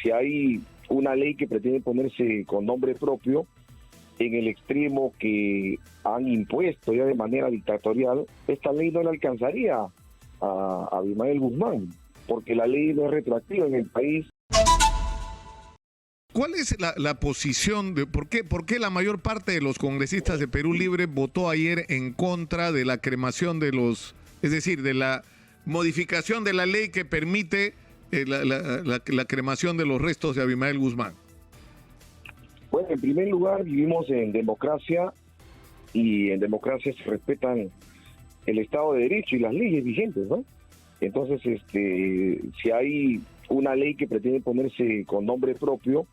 si hay una ley que pretende ponerse con nombre propio, en el extremo que han impuesto ya de manera dictatorial, esta ley no le alcanzaría a Abimael Guzmán, porque la ley no es retroactiva en el país. ¿Cuál es la posición de por qué la mayor parte de los congresistas de Perú Libre votó ayer en contra de la cremación de los, es decir, de la modificación de la ley que permite la cremación de los restos de Abimael Guzmán? Bueno, en primer lugar, vivimos en democracia y en democracia se respetan el Estado de Derecho y las leyes vigentes, ¿no? Entonces, si hay una ley que pretende ponerse con nombre propio,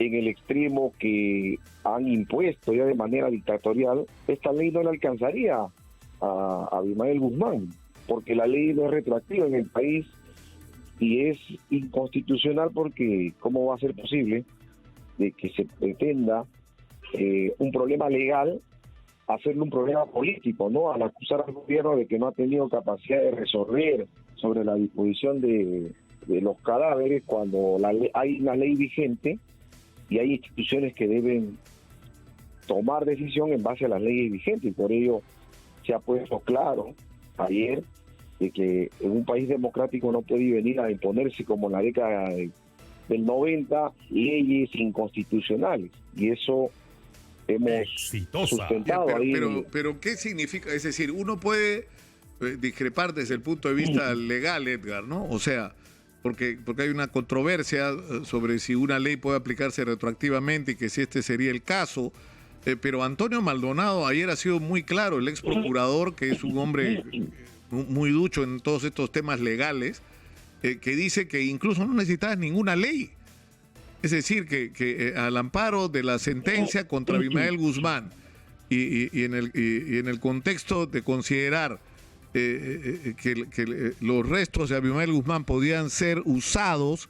en el extremo que han impuesto ya de manera dictatorial, esta ley no le alcanzaría a Abimael Guzmán, porque la ley no es retroactiva en el país y es inconstitucional, porque ¿cómo va a ser posible de que se pretenda un problema legal hacerle un problema político, ¿no? Al acusar al gobierno de que no ha tenido capacidad de resolver sobre la disposición de los cadáveres, cuando hay una ley vigente y hay instituciones que deben tomar decisión en base a las leyes vigentes, y por ello se ha puesto claro ayer de que en un país democrático no puede venir a imponerse, como en la década del 90, leyes inconstitucionales, y eso hemos sustentado. Pero ¿qué significa? Es decir, uno puede discrepar desde el punto de vista legal, Edgar, ¿no? O sea, porque hay una controversia sobre si una ley puede aplicarse retroactivamente y que si este sería el caso, pero Antonio Maldonado ayer ha sido muy claro, el ex procurador, que es un hombre muy ducho en todos estos temas legales, que dice que incluso no necesitas ninguna ley. Es decir, que al amparo de la sentencia contra Abimael Guzmán y en el contexto de considerar que los restos de Abimael Guzmán podían ser usados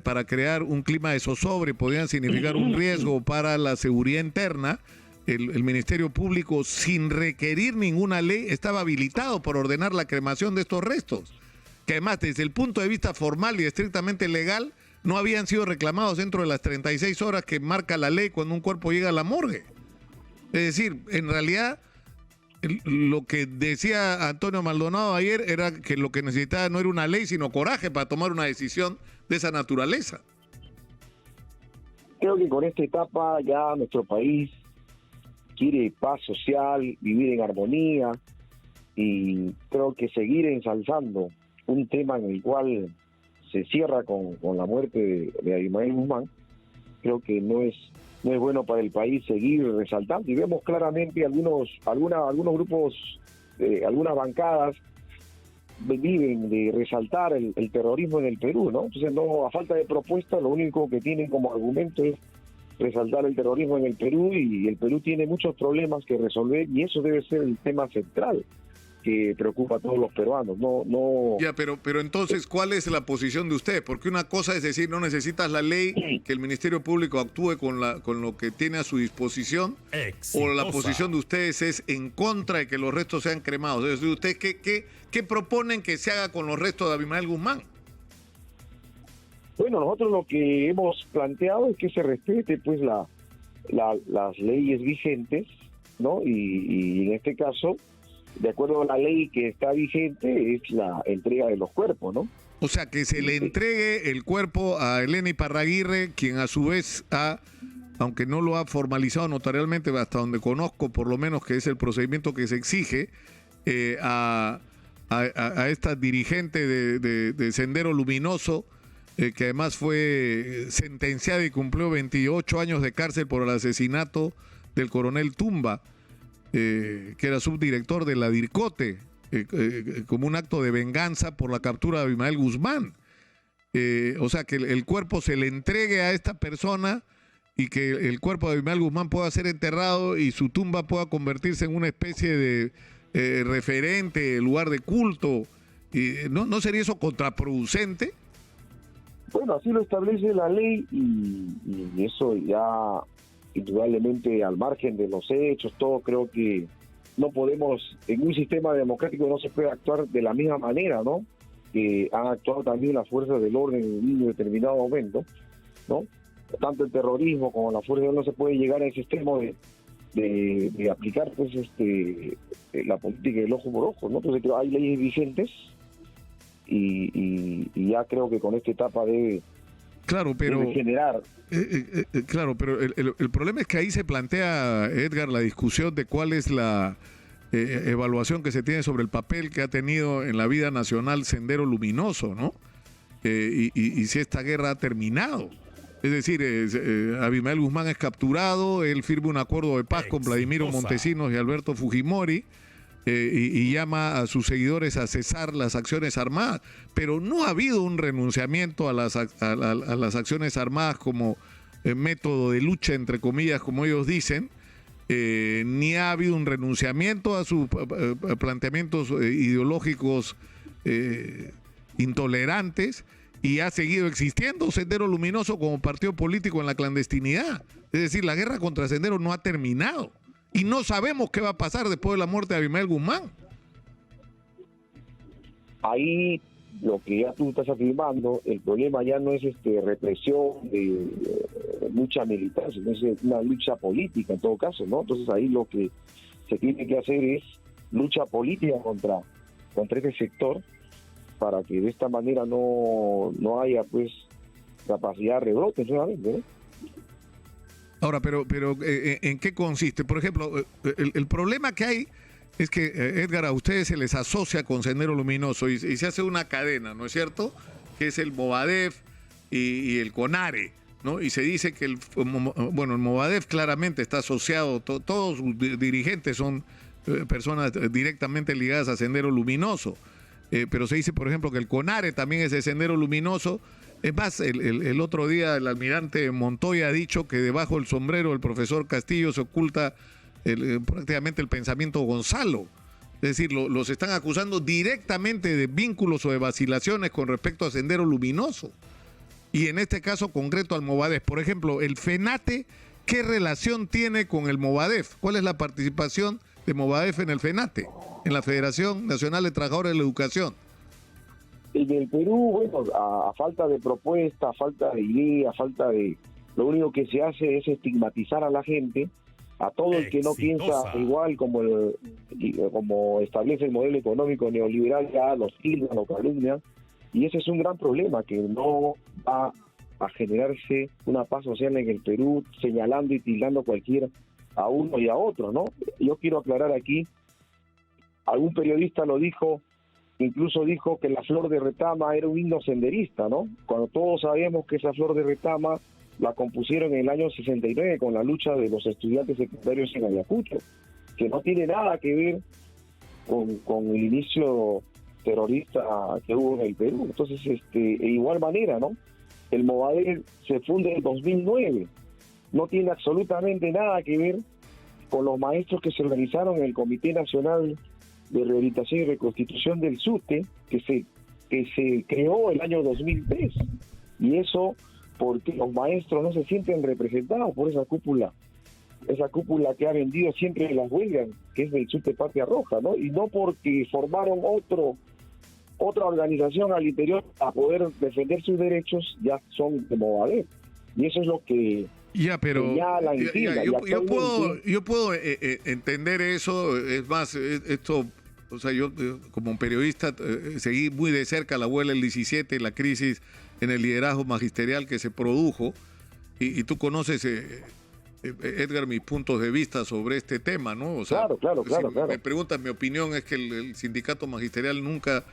para crear un clima de zozobra y podían significar un riesgo para la seguridad interna, el Ministerio Público, sin requerir ninguna ley, estaba habilitado por ordenar la cremación de estos restos, que además desde el punto de vista formal y estrictamente legal no habían sido reclamados dentro de las 36 horas que marca la ley cuando un cuerpo llega a la morgue. Es decir, en realidad lo que decía Antonio Maldonado ayer era que lo que necesitaba no era una ley, sino coraje para tomar una decisión de esa naturaleza. Creo que con esta etapa ya nuestro país quiere paz social, vivir en armonía, y creo que seguir ensalzando un tema en el cual se cierra con la muerte de Abimael Guzmán, creo que no es bueno para el país seguir resaltando, y vemos claramente algunos grupos, algunas bancadas viven de resaltar el terrorismo en el Perú, ¿no? Entonces, no, a falta de propuesta, lo único que tienen como argumento es resaltar el terrorismo en el Perú, y el Perú tiene muchos problemas que resolver, y eso debe ser el tema central que preocupa a todos los peruanos. Ya, pero entonces, ¿cuál es la posición de usted? Porque una cosa es decir, no necesitas la ley, que el Ministerio Público actúe con lo que tiene a su disposición. Exitosa. O la posición de ustedes es en contra de que los restos sean cremados. Es decir, ¿ustedes qué proponen que se haga con los restos de Abimael Guzmán? Bueno, nosotros lo que hemos planteado es que se respete pues las leyes vigentes, ¿no? Y en este caso, de acuerdo a la ley que está vigente, es la entrega de los cuerpos, ¿no? O sea, que se le entregue el cuerpo a Elena Iparraguirre, quien a su vez aunque no lo ha formalizado notarialmente, hasta donde conozco, por lo menos que es el procedimiento que se exige, a esta dirigente de Sendero Luminoso, que además fue sentenciada y cumplió 28 años de cárcel por el asesinato del coronel Tumba, que era subdirector de la DIRCOTE, como un acto de venganza por la captura de Abimael Guzmán. O sea, que el cuerpo se le entregue a esta persona y que el cuerpo de Abimael Guzmán pueda ser enterrado y su tumba pueda convertirse en una especie de referente, lugar de culto. ¿No sería eso contraproducente? Bueno, así lo establece la ley, y eso ya indudablemente al margen de los hechos, todo, creo que no podemos, en un sistema democrático no se puede actuar de la misma manera, ¿no? que han actuado también las fuerzas del orden en un determinado momento, ¿no? Tanto el terrorismo como la fuerza del orden no se puede llegar a ese extremo de aplicar pues la política del ojo por ojo, ¿no? Entonces creo hay leyes vigentes y ya creo que con esta etapa debe generar. Claro, pero el problema es que ahí se plantea, Edgar, la discusión de cuál es la evaluación que se tiene sobre el papel que ha tenido en la vida nacional Sendero Luminoso, ¿no? Y si esta guerra ha terminado. Es decir, Abimael Guzmán es capturado, él firma un acuerdo de paz con Vladimiro Montesinos y Alberto Fujimori, y llama a sus seguidores a cesar las acciones armadas, pero no ha habido un renunciamiento a las acciones armadas como método de lucha, entre comillas, como ellos dicen, ni ha habido un renunciamiento a sus planteamientos ideológicos intolerantes, y ha seguido existiendo Sendero Luminoso como partido político en la clandestinidad. Es decir, la guerra contra Sendero no ha terminado. Y no sabemos qué va a pasar después de la muerte de Abimael Guzmán. Ahí lo que ya tú estás afirmando, el problema ya no es represión de lucha militar, sino es una lucha política en todo caso, ¿no? Entonces ahí lo que se tiene que hacer es lucha política contra este sector, para que de esta manera no haya pues capacidad de rebrote nuevamente, ¿no? Ahora, pero ¿en qué consiste? Por ejemplo, el problema que hay es que, Edgar, a ustedes se les asocia con Sendero Luminoso y se hace una cadena, ¿no es cierto? Que es el Movadef y el CONARE, ¿no? Y se dice que el Movadef claramente está asociado, todos sus dirigentes son personas directamente ligadas a Sendero Luminoso. Pero se dice, por ejemplo, que el CONARE también es de Sendero Luminoso. Es más, el otro día el almirante Montoya ha dicho que debajo del sombrero del profesor Castillo se oculta prácticamente el pensamiento Gonzalo. Es decir, los están acusando directamente de vínculos o de vacilaciones con respecto a Sendero Luminoso. Y en este caso concreto al Movadef. Por ejemplo, el FENATE, ¿qué relación tiene con el Movadef? ¿Cuál es la participación de Movadef en el FENATE, en la Federación Nacional de Trabajadores de la Educación? En el Perú, bueno, a falta de propuesta, a falta de idea, a falta de... Lo único que se hace es estigmatizar a la gente, a todo el que no piensa igual como establece el modelo económico neoliberal, ya los tildan, los calumnian, y ese es un gran problema, que no va a generarse una paz social en el Perú señalando y tildando cualquiera a uno y a otro, ¿no? Yo quiero aclarar aquí, algún periodista lo dijo, incluso dijo que la flor de retama era un himno senderista, ¿no? Cuando todos sabemos que esa flor de retama la compusieron en el año 69 con la lucha de los estudiantes secundarios en Ayacucho, que no tiene nada que ver con el inicio terrorista que hubo en el Perú. Entonces, de igual manera, ¿no? El Movadef se funda en 2009, no tiene absolutamente nada que ver con los maestros que se organizaron en el Comité Nacional de Rehabilitación y Reconstitución del SUTE, que se creó el año 2003, y eso porque los maestros no se sienten representados por esa cúpula que ha vendido siempre las huelgas, que es del SUTE Patria Roja, ¿no? Y no porque formaron otra organización al interior a poder defender sus derechos, ya son de Movadef. Y eso es lo que yo puedo entender eso. Es más, esto, o sea, yo como periodista seguí muy de cerca la huelga del 17, la crisis en el liderazgo magisterial que se produjo, y tú conoces, Edgar, mis puntos de vista sobre este tema, ¿no? O sea, claro. Me preguntas, mi opinión es que el sindicato magisterial nunca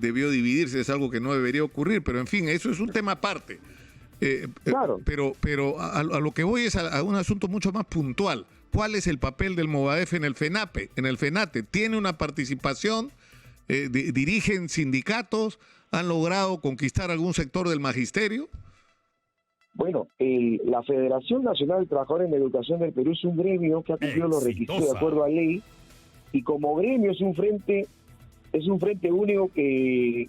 debió dividirse, es algo que no debería ocurrir, pero en fin, eso es un tema aparte. Claro. Pero a lo que voy es a un asunto mucho más puntual. ¿Cuál es el papel del Movadef en el FENATE? ¿Tiene una participación? ¿Dirigen sindicatos? ¿Han logrado conquistar algún sector del magisterio? Bueno, la Federación Nacional de Trabajadores en Educación del Perú es un gremio que ha cumplido los requisitos de acuerdo a ley, y como gremio es un frente único que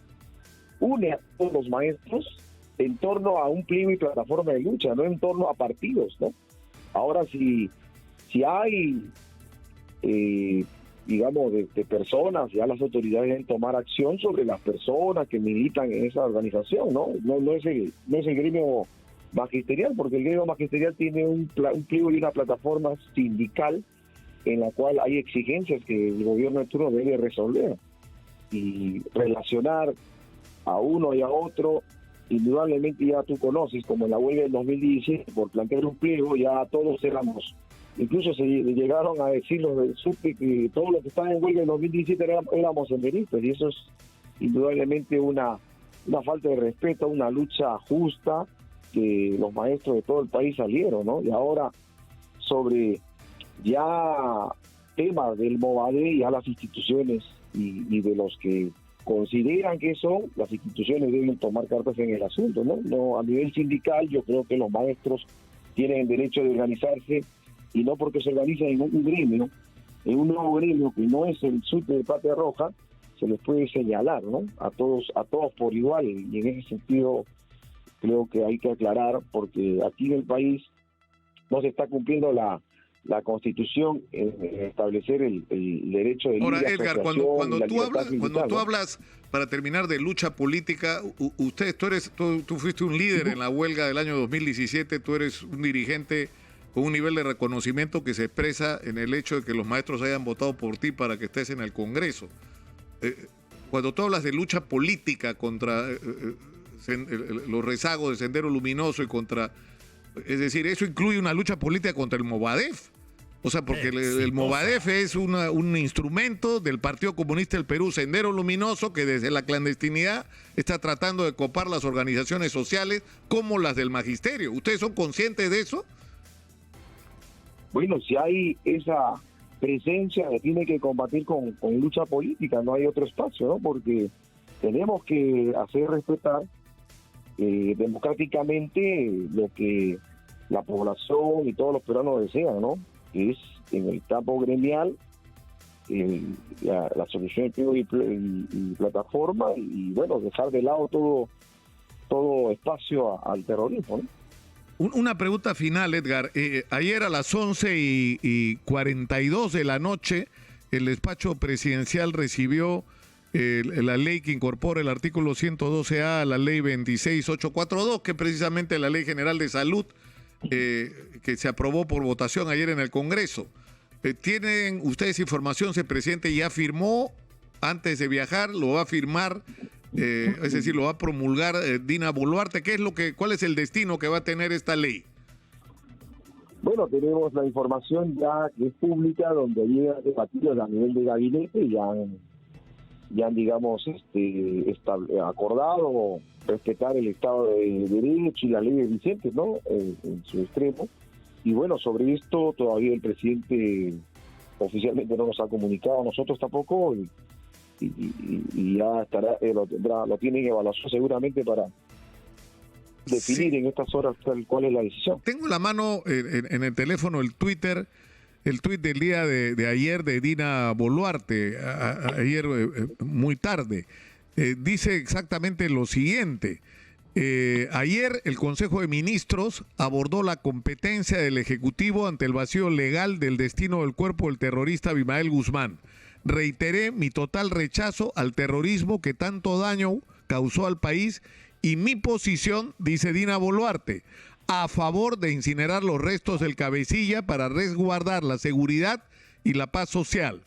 une a todos los maestros en torno a un pliego y plataforma de lucha, no en torno a partidos, ¿no? Ahora, si hay digamos, de personas, ya las autoridades deben tomar acción sobre las personas que militan en esa organización, ¿no? No es el gremio magisterial, porque el gremio magisterial tiene un pliego y una plataforma sindical en la cual hay exigencias que el gobierno de turno debe resolver, y relacionar a uno y a otro, indudablemente ya tú conoces, como en la huelga del 2017, por plantear un pliego, ya todos éramos, incluso se llegaron a decir los del SUPE que todos los que estaban en huelga en 2017 éramos senderistas, y eso es indudablemente una falta de respeto, una lucha justa que los maestros de todo el país salieron, ¿no? Y ahora, sobre ya temas del Movadef, ya las instituciones y de los que consideran que son, las instituciones deben tomar cartas en el asunto, ¿no? No, a nivel sindical yo creo que los maestros tienen el derecho de organizarse, y no porque se organizan en un gremio, en un nuevo gremio que no es el SUTE de Patria Roja, se les puede señalar, ¿no? A todos por igual, y en ese sentido creo que hay que aclarar, porque aquí en el país no se está cumpliendo la Constitución en establecer el derecho de libre asociación. Ahora, Edgar, cuando tú hablas, para terminar, de lucha política, tú fuiste un líder en la huelga del año 2017, tú eres un dirigente con un nivel de reconocimiento que se expresa en el hecho de que los maestros hayan votado por ti para que estés en el Congreso. Cuando tú hablas de lucha política contra los rezagos de Sendero Luminoso y contra... Es decir, eso incluye una lucha política contra el Movadef. O sea, porque el Movadef es un instrumento del Partido Comunista del Perú, Sendero Luminoso, que desde la clandestinidad está tratando de copar las organizaciones sociales como las del magisterio. ¿Ustedes son conscientes de eso? Bueno, si hay esa presencia, tiene que combatir con lucha política, no hay otro espacio, ¿no? Porque tenemos que hacer respetar democráticamente lo que la población y todos los peruanos desean, ¿no? Es en el campo gremial la solución de pliego y plataforma, y bueno, dejar de lado todo espacio al terrorismo, ¿no? Una pregunta final, Edgar. Ayer a las 11:42 de la noche, el despacho presidencial recibió la ley que incorpora el artículo 112A a la ley 26842, que es precisamente la Ley General de Salud, que se aprobó por votación ayer en el Congreso. ¿Tienen ustedes información si el presidente ya firmó antes de viajar? ¿Lo va a firmar? Es decir, ¿lo va a promulgar Dina Boluarte? ¿Cuál es el destino que va a tener esta ley? Bueno, tenemos la información ya que es pública, donde llega debatido a nivel de gabinete y ya han digamos, acordado respetar el Estado de Derecho y las leyes vigentes, ¿no? En su extremo. Y bueno, sobre esto todavía el presidente oficialmente no nos ha comunicado, a nosotros tampoco, y ya estará, lo tiene en evaluación seguramente para definir en estas horas cuál es la decisión. Tengo en la mano en el teléfono el tuit del día de ayer de Dina Boluarte, ayer muy tarde. Dice exactamente lo siguiente: ayer el Consejo de Ministros abordó la competencia del Ejecutivo ante el vacío legal del destino del cuerpo del terrorista Abimael Guzmán. Reiteré mi total rechazo al terrorismo que tanto daño causó al país y mi posición, dice Dina Boluarte, a favor de incinerar los restos del cabecilla para resguardar la seguridad y la paz social.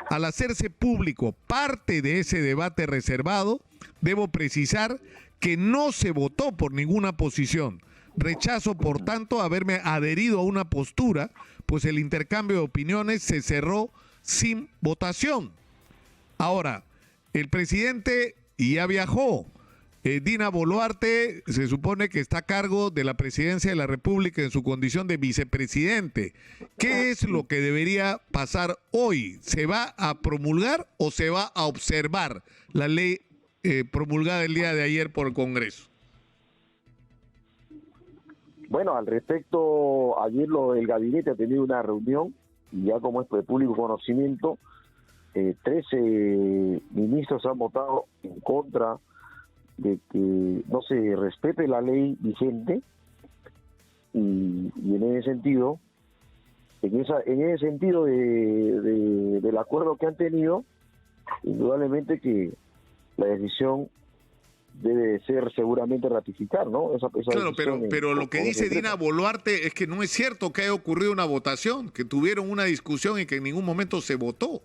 Al hacerse público parte de ese debate reservado, debo precisar que no se votó por ninguna posición. Rechazo, por tanto, haberme adherido a una postura, pues el intercambio de opiniones se cerró sin votación. Ahora, el presidente ya viajó. Dina Boluarte se supone que está a cargo de la presidencia de la República en su condición de vicepresidente. ¿Qué es lo que debería pasar hoy? ¿Se va a promulgar o se va a observar la ley promulgada el día de ayer por el Congreso? Bueno, al respecto, ayer el gabinete ha tenido una reunión, y ya como es de público conocimiento, 13 ministros han votado en contra de que no se respete la ley vigente, y en ese sentido en ese sentido del acuerdo que han tenido, indudablemente que la decisión debe ser seguramente ratificar, ¿no? Claro, pero lo que dice Dina Boluarte es que no es cierto que haya ocurrido una votación, que tuvieron una discusión y que en ningún momento se votó.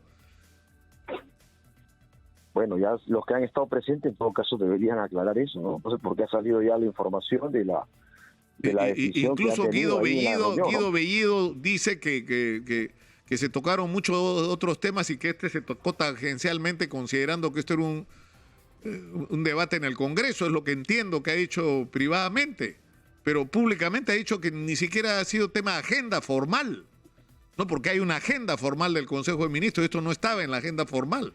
Bueno, ya los que han estado presentes en todo caso deberían aclarar eso, ¿no? Entonces, porque ha salido ya la información de la decisión. Incluso que Guido Bellido, reunión, ¿no? Bellido dice que se tocaron muchos otros temas y que este se tocó tangencialmente, considerando que esto era un debate en el Congreso, es lo que entiendo que ha dicho privadamente, pero públicamente ha dicho que ni siquiera ha sido tema de agenda formal, ¿no? Porque hay una agenda formal del Consejo de Ministros, esto no estaba en la agenda formal.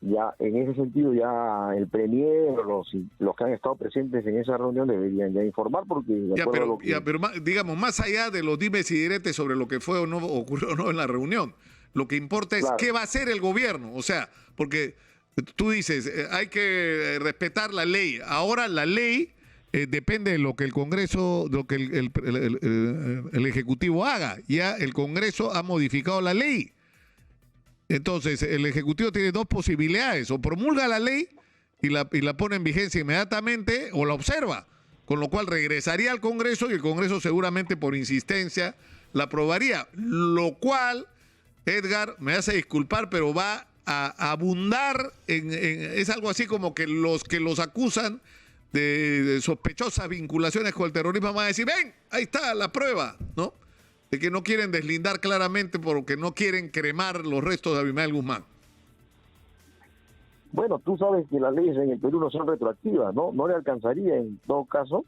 Ya en ese sentido ya el premier, los que han estado presentes en esa reunión deberían ya informar, porque pero digamos, más allá de los dimes y diretes sobre lo que fue o no ocurrió o no en la reunión, lo que importa es claro, qué va a hacer el gobierno. O sea, porque tú dices, hay que respetar la ley. Ahora la ley depende de lo que el Congreso, de lo que el Ejecutivo haga. Ya el Congreso ha modificado la ley. Entonces, el Ejecutivo tiene dos posibilidades: o promulga la ley y la pone en vigencia inmediatamente, o la observa, con lo cual regresaría al Congreso y el Congreso seguramente por insistencia la aprobaría, lo cual, Edgar, me hace disculpar, pero va a abundar es algo así como que los acusan de sospechosas vinculaciones con el terrorismo van a decir, ven, ahí está la prueba, ¿no? De que no quieren deslindar claramente porque no quieren cremar los restos de Abimael Guzmán. Bueno, tú sabes que las leyes en el Perú no son retroactivas, ¿no? No le alcanzaría en todo caso.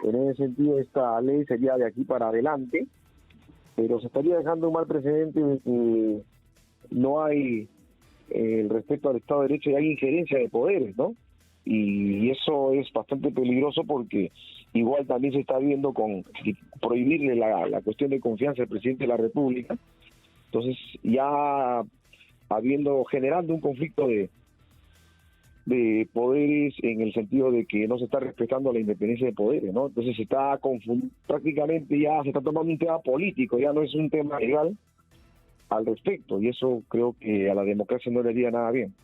En ese sentido, esta ley sería de aquí para adelante, pero se estaría dejando un mal precedente de que no hay el respeto al Estado de Derecho y hay injerencia de poderes, ¿no? Y eso es bastante peligroso porque igual también se está viendo con prohibirle la cuestión de confianza al presidente de la República. Entonces ya generando un conflicto de poderes en el sentido de que no se está respetando la independencia de poderes, ¿no? Entonces se está prácticamente ya se está tomando un tema político, ya no es un tema legal al respecto, y eso creo que a la democracia no le haría nada bien.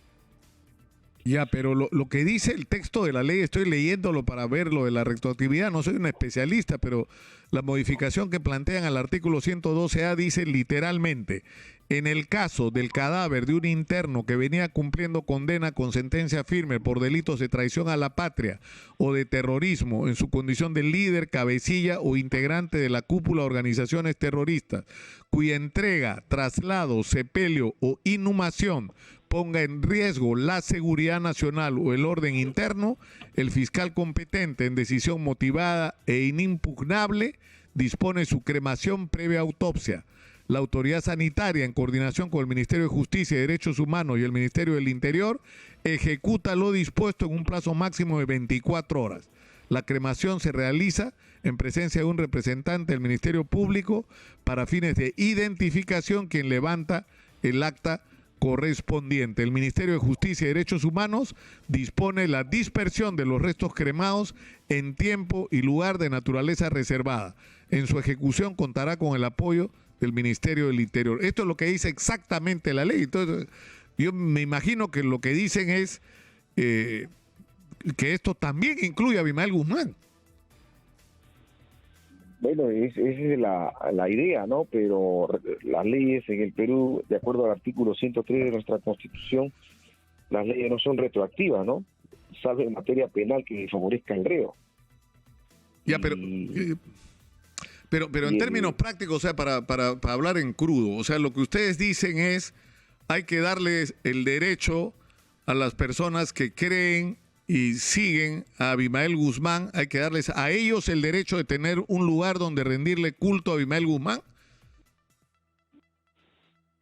Ya, pero lo que dice el texto de la ley, estoy leyéndolo para ver lo de la retroactividad, no soy un especialista, pero la modificación que plantean al artículo 112A dice literalmente, en el caso del cadáver de un interno que venía cumpliendo condena con sentencia firme por delitos de traición a la patria o de terrorismo en su condición de líder, cabecilla o integrante de la cúpula de organizaciones terroristas, cuya entrega, traslado, sepelio o inhumación ponga en riesgo la seguridad nacional o el orden interno, el fiscal competente en decisión motivada e inimpugnable dispone su cremación previa autopsia. La autoridad sanitaria, en coordinación con el Ministerio de Justicia y Derechos Humanos y el Ministerio del Interior, ejecuta lo dispuesto en un plazo máximo de 24 horas. La cremación se realiza en presencia de un representante del Ministerio Público para fines de identificación, quien levanta el acta correspondiente. El Ministerio de Justicia y Derechos Humanos dispone la dispersión de los restos cremados en tiempo y lugar de naturaleza reservada. En su ejecución contará con el apoyo del Ministerio del Interior. Esto es lo que dice exactamente la ley. Entonces, yo me imagino que lo que dicen es que esto también incluye a Abimael Guzmán. Bueno, esa es la idea, ¿no? Pero las leyes en el Perú, de acuerdo al artículo 103 de nuestra Constitución, las leyes no son retroactivas, ¿no? Salvo en materia penal que favorezca al reo. Ya, pero en términos prácticos, o sea, para hablar en crudo, o sea, lo que ustedes dicen es, hay que darles el derecho a las personas que creen y siguen a Abimael Guzmán, hay que darles a ellos el derecho de tener un lugar donde rendirle culto a Abimael Guzmán.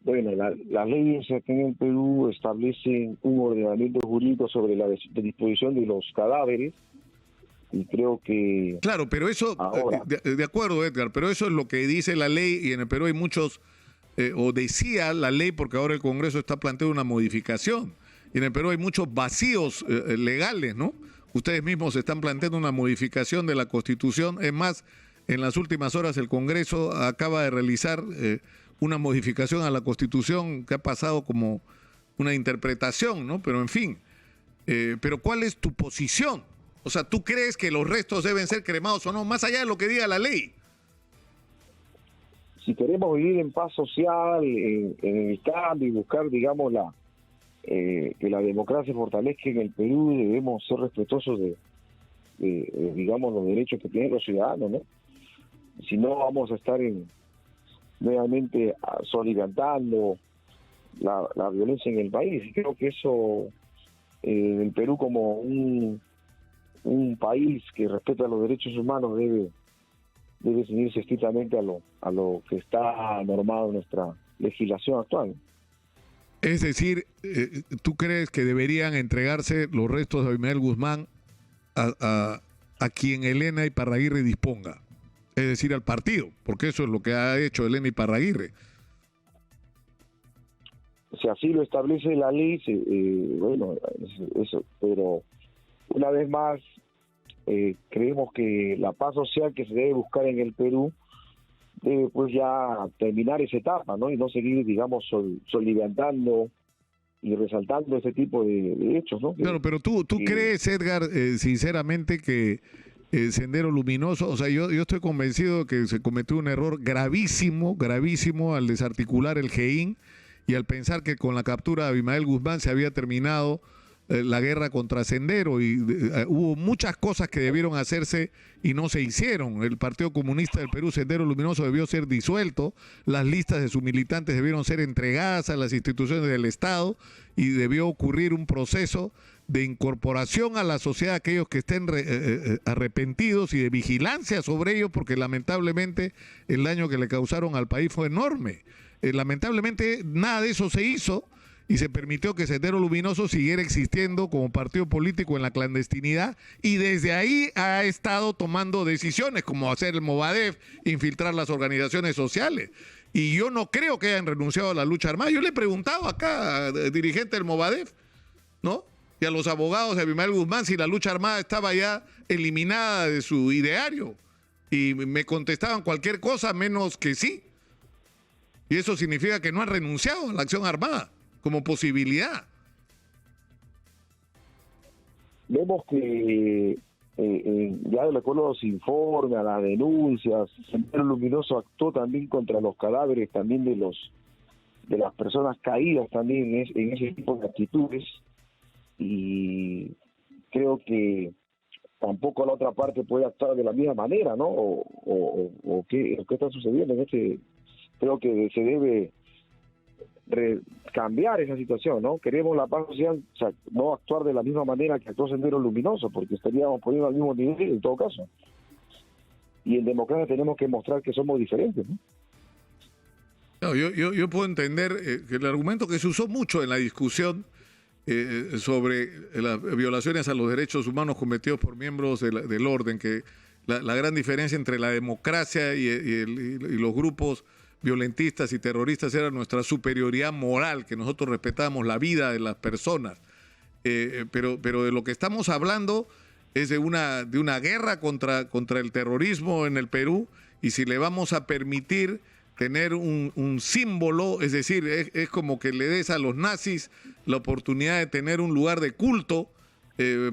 Bueno, las leyes aquí en el Perú establecen un ordenamiento jurídico sobre la disposición de los cadáveres y creo que... Claro, pero eso, de acuerdo, Edgar, pero eso es lo que dice la ley y en el Perú hay muchos, o decía la ley, porque ahora el Congreso está planteando una modificación. Y en el Perú hay muchos vacíos legales, ¿no? Ustedes mismos están planteando una modificación de la Constitución. Es más, en las últimas horas el Congreso acaba de realizar una modificación a la Constitución que ha pasado como una interpretación, ¿no? Pero en fin, pero ¿cuál es tu posición? O sea, ¿tú crees que los restos deben ser cremados o no, más allá de lo que diga la ley? Si queremos vivir en paz social, en el cambio y buscar, digamos, que la democracia fortalezca en el Perú, debemos ser respetuosos de digamos, los derechos que tienen los ciudadanos, ¿no? Si no, vamos a estar nuevamente solidarizando la violencia en el país. Y creo que eso, el Perú como un país que respeta los derechos humanos debe seguirse estrictamente a lo que está normado en nuestra legislación actual. Es decir, ¿tú crees que deberían entregarse los restos de Abimael Guzmán a quien Elena Iparraguirre disponga? Es decir, al partido, porque eso es lo que ha hecho Elena Iparraguirre. Si así lo establece la ley, bueno, eso, pero una vez más, creemos que la paz social que se debe buscar en el Perú debe pues ya terminar esa etapa, ¿no? Y no seguir, digamos, soliviantando y resaltando ese tipo de hechos, ¿no? Claro, pero tú crees, Edgar, sinceramente, que Sendero Luminoso, o sea, yo estoy convencido de que se cometió un error gravísimo al desarticular el GEIN y al pensar que con la captura de Abimael Guzmán se había terminado la guerra contra Sendero, y hubo muchas cosas que debieron hacerse y no se hicieron. El Partido Comunista del Perú, Sendero Luminoso, debió ser disuelto, las listas de sus militantes debieron ser entregadas a las instituciones del Estado y debió ocurrir un proceso de incorporación a la sociedad de aquellos que estén arrepentidos y de vigilancia sobre ellos, porque lamentablemente el daño que le causaron al país fue enorme. Lamentablemente nada de eso se hizo y se permitió que Sendero Luminoso siguiera existiendo como partido político en la clandestinidad, y desde ahí ha estado tomando decisiones como hacer el Movadef, infiltrar las organizaciones sociales. Y yo no creo que hayan renunciado a la lucha armada. Yo le he preguntado acá al dirigente del Movadef, ¿no?, y a los abogados de Abimael Guzmán si la lucha armada estaba ya eliminada de su ideario. Y me contestaban cualquier cosa menos que sí. Y eso significa que no han renunciado a la acción armada como posibilidad. Vemos que ya de acuerdo a los informes, a las denuncias, Sendero Luminoso actuó también contra los cadáveres también de las personas caídas también en ese tipo de actitudes, y creo que tampoco la otra parte puede actuar de la misma manera, ¿no? O qué está sucediendo en creo que se debe cambiar esa situación, ¿no? Queremos la paz social, o sea, no actuar de la misma manera que actuó Sendero Luminoso, porque estaríamos poniendo al mismo nivel en todo caso. Y en democracia tenemos que mostrar que somos diferentes, ¿no? No, yo puedo entender que el argumento que se usó mucho en la discusión sobre las violaciones a los derechos humanos cometidos por miembros del orden, que la gran diferencia entre la democracia y los grupos violentistas y terroristas era nuestra superioridad moral, que nosotros respetamos la vida de las personas. Pero de lo que estamos hablando es de una guerra contra el terrorismo en el Perú, y si le vamos a permitir tener un símbolo, es decir, es como que le des a los nazis la oportunidad de tener un lugar de culto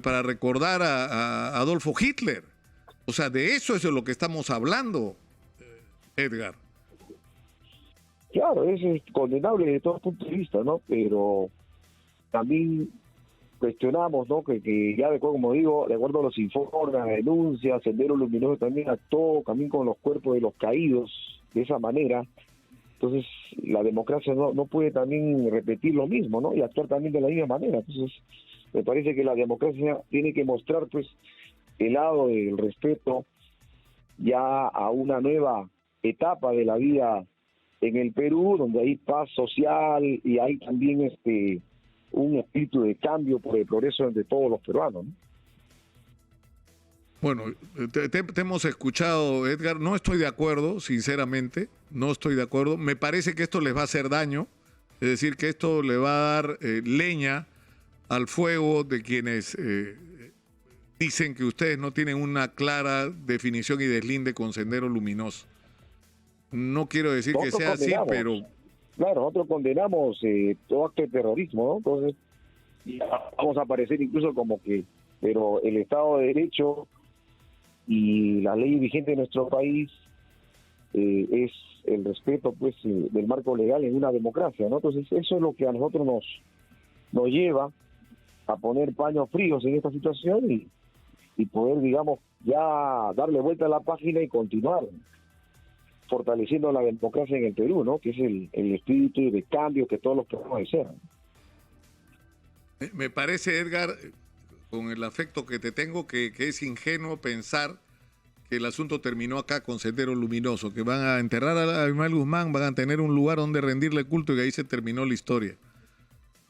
para recordar a Adolfo Hitler. O sea, de eso es de lo que estamos hablando, Edgar. Claro, eso es condenable desde todo punto de vista, ¿no? Pero también cuestionamos, ¿no? Que ya de acuerdo, como digo, de acuerdo a los informes, las denuncias, Sendero Luminoso también actuó también con los cuerpos de los caídos de esa manera. Entonces la democracia no puede también repetir lo mismo, ¿no? Y actuar también de la misma manera. Entonces me parece que la democracia tiene que mostrar pues el lado del respeto ya a una nueva etapa de la vida en el Perú, donde hay paz social y hay también un espíritu de cambio por el progreso de todos los peruanos, ¿no? Bueno, te hemos escuchado, Edgar. No estoy de acuerdo, sinceramente, no estoy de acuerdo. Me parece que esto les va a hacer daño, es decir, que esto le va a dar leña al fuego de quienes dicen que ustedes no tienen una clara definición y deslinde con Sendero Luminoso. No quiero decir que sea así, pero... Claro, nosotros condenamos todo acto de terrorismo, ¿no? Entonces, vamos a aparecer incluso como que... Pero el Estado de Derecho y la ley vigente de nuestro país es el respeto, pues, del marco legal en una democracia, ¿no? Entonces, eso es lo que a nosotros nos lleva a poner paños fríos en esta situación y poder, digamos, ya darle vuelta a la página y continuar fortaleciendo la democracia en el Perú, ¿no? Que es el espíritu de cambio que todos los peruanos desean. Me parece, Edgar, con el afecto que te tengo, que es ingenuo pensar que el asunto terminó acá con Sendero Luminoso, que van a enterrar a Abimael Guzmán, van a tener un lugar donde rendirle culto y ahí se terminó la historia.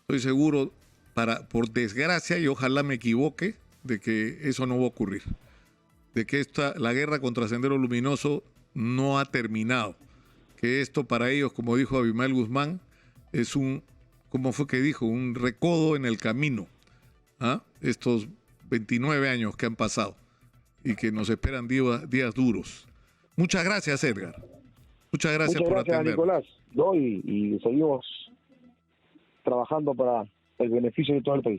Estoy seguro, por desgracia, y ojalá me equivoque, de que eso no va a ocurrir. De que la guerra contra Sendero Luminoso no ha terminado. Que esto para ellos, como dijo Abimael Guzmán, es ¿cómo fue que dijo? Un recodo en el camino. Estos 29 años que han pasado y que nos esperan días duros. Muchas gracias, Edgar. Muchas gracias por atender. Nicolás. Y seguimos trabajando para el beneficio de todo el país.